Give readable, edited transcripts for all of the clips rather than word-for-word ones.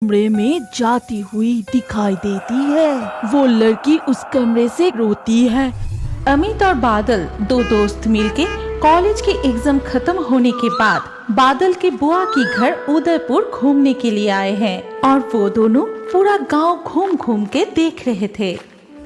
कमरे में जाती हुई दिखाई देती है। वो लड़की उस कमरे से रोती है। अमित और बादल दो दोस्त मिलके कॉलेज के एग्जाम खत्म होने के बाद बादल के बुआ की घर उदयपुर घूमने के लिए आए हैं और वो दोनों पूरा गांव घूम घूम के देख रहे थे।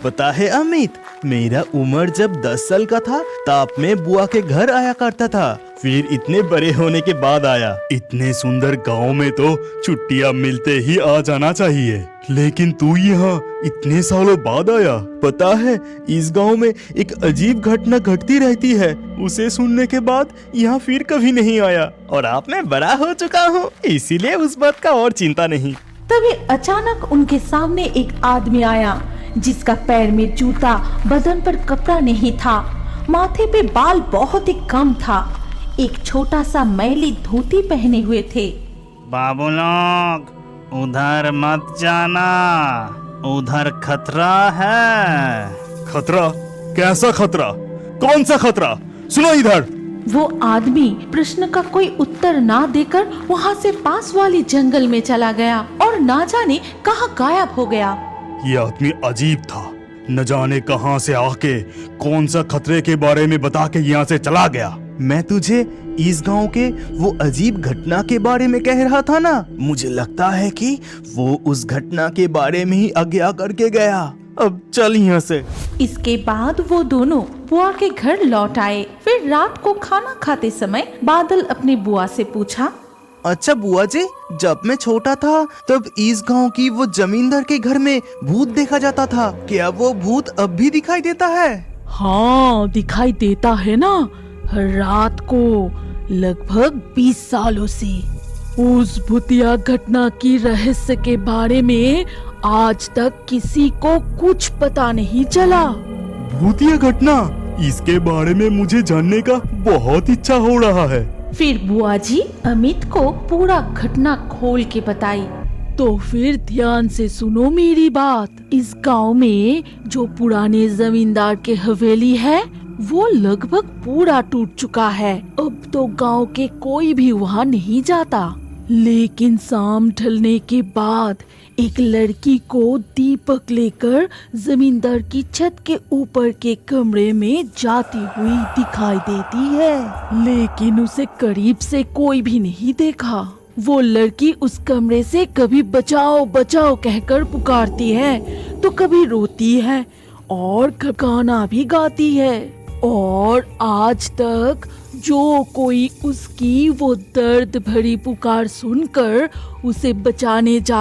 पता है अमित, मेरा उम्र जब 10 साल का था तब मैं बुआ के घर आया करता था। फिर इतने बड़े होने के बाद आया। इतने सुंदर गांव में तो छुट्टियां मिलते ही आ जाना चाहिए, लेकिन तू यहाँ इतने सालों बाद आया। पता है, इस गांव में एक अजीब घटना घटती रहती है। उसे सुनने के बाद यहाँ फिर कभी नहीं आया। और अब मैं बड़ा हो चुका हूँ, इसीलिए उस बात का और चिंता नहीं। तभी अचानक उनके सामने एक आदमी आया जिसका पैर में जूता, बदन पर कपड़ा नहीं था, माथे पे बाल बहुत ही कम था, एक छोटा सा मैली धोती पहने हुए थे। बाबू लोग, उधर मत जाना, उधर खतरा है। खतरा? कैसा खतरा? कौन सा खतरा? सुनो इधर। वो आदमी प्रश्न का कोई उत्तर ना देकर वहाँ से पास वाली जंगल में चला गया और ना जाने कहाँ गायब हो गया। ये आदमी अजीब था, न जाने कहां से आके कौन सा खतरे के बारे में बता के यहाँ से चला गया। मैं तुझे इस गांव के वो अजीब घटना के बारे में कह रहा था ना, मुझे लगता है कि वो उस घटना के बारे में ही आज्ञा करके गया। अब चल यहाँ से। इसके बाद वो दोनों बुआ के घर लौट आए। फिर रात को खाना खाते समय बादल अपनी बुआ से पूछा, अच्छा बुआ जी, जब मैं छोटा था तब इस गांव की वो जमींदार के घर में भूत देखा जाता था। क्या वो भूत अब भी दिखाई देता है? हाँ, दिखाई देता है ना, हर रात को लगभग 20 सालों से। उस भूतिया घटना की रहस्य के बारे में आज तक किसी को कुछ पता नहीं चला। भूतिया घटना? इसके बारे में मुझे जानने का बहुत इच्छा हो रहा है। फिर बुआ जी अमित को पूरा घटना खोल के बताई। तो फिर ध्यान से सुनो मेरी बात। इस गांव में जो पुराने जमींदार के हवेली है वो लगभग पूरा टूट चुका है। अब तो गांव के कोई भी वहाँ नहीं जाता। लेकिन शाम ढलने के बाद एक लड़की को दीपक लेकर जमींदार की छत के ऊपर के कमरे में जाती हुई दिखाई देती है, लेकिन उसे करीब से कोई भी नहीं देखा। वो लड़की उस कमरे से कभी बचाओ बचाओ कहकर पुकारती है तो कभी रोती है और गाना भी गाती है। और आज तक जो कोई उसकी वो दर्द भरी पुकार सुनकर उसे बचाने जाता